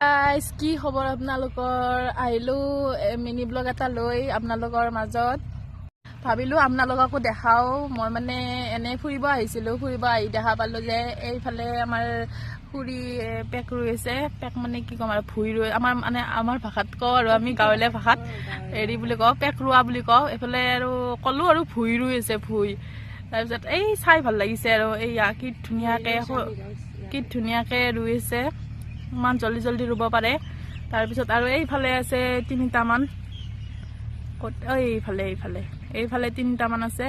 guys কি খবৰ আপোনালোকৰ আহিলো মিনি ব্লগ এটা লৈ আপোনালোকৰ মাজত ভাবিলো আপোনালোককো দেখাও মই মানে এনে ফুৰিব আহিছিলো ফুৰিব আহি দেখা পালো যে এইফালে আমাৰ খুৰী পেক ৰুই আছে পেক মানে কি কম আৰু ভুই ৰুই আমাৰ ভাষাত কওঁ আৰু আমি গাঁৱলীয়া ভাষাত হেৰি বুলি কওঁ পেক ৰোৱা বুলি কওঁ এইফালে আৰু ক'লো আৰু ভুই ৰুই আছে ভুই তাৰপিছত এই চাই ভাল লাগিছে আৰু এইয়া কি ধুনীয়াকে ৰুই আছে ইমান জলদি জলদি ৰুব পাৰে তাৰপিছত আৰু এইফালে আছে তিনিটামান এইফালে তিনিটামান আছে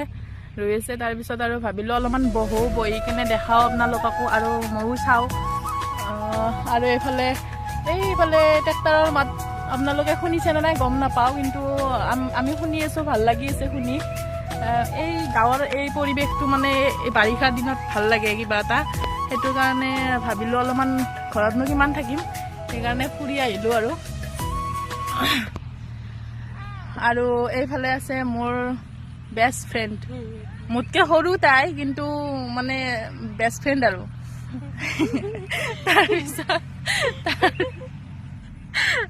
ৰুই আছে তাৰপিছত আৰু ভাবিলোঁ অলপমান বহি কেনে দেখাওঁ আপোনালোককো আৰু ময়ো চাওঁ আৰু এইফালে ট্ৰেক্টৰৰ মাত আপোনালোকে শুনিছে নে নাই গম নাপাওঁ কিন্তু আমি শুনি আছোঁ ভাল লাগি আছে শুনি এই গাঁৱৰ এই পৰিৱেশটো মানে এই বাৰিষাৰ দিনত ভাল লাগে কিবা এটা সেইটো কাৰণে ভাবিলোঁ অলপমান ঘৰতনো কিমান থাকিম সেইকাৰণে ফুৰি আহিলোঁ আৰু এইফালে আছে মোৰ বেষ্ট ফ্ৰেণ্ড মোতকৈ সৰু তাই কিন্তু মানে বেষ্ট ফ্ৰেণ্ড আৰু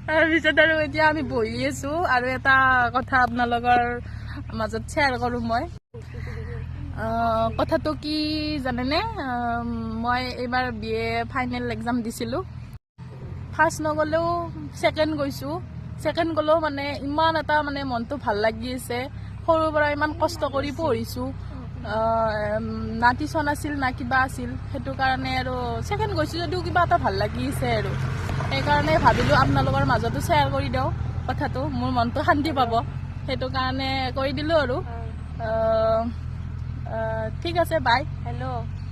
তাৰপিছত আৰু এতিয়া আমি বহি আছোঁ আৰু এটা কথা আপোনালোকৰ মাজত শ্বেয়াৰ কৰোঁ মই কথাটো কি জানেনে মই এইবাৰ BA ফাইনেল এক্সাম দিছিলোঁ ফাৰ্ষ্ট নগ'লেও ছেকেণ্ড গৈছোঁ ছেকেণ্ড গ'লেও মানে ইমান এটা মানে মনটো ভাল লাগি আছে সৰুৰ পৰা ইমান কষ্ট কৰি পঢ়িছোঁ না টিউশ্যন আছিল না কিবা আছিল সেইটো কাৰণে আৰু ছেকেণ্ড গৈছোঁ যদিও কিবা এটা ভাল লাগি আছে আৰু সেইকাৰণে ভাবিলোঁ আপোনালোকৰ মাজতো শ্বেয়াৰ কৰি দিওঁ কথাটো মোৰ মনটো শান্তি পাব সেইটো কাৰণে কৰি দিলোঁ আৰু ঠিক আছে বাই হেল্ল'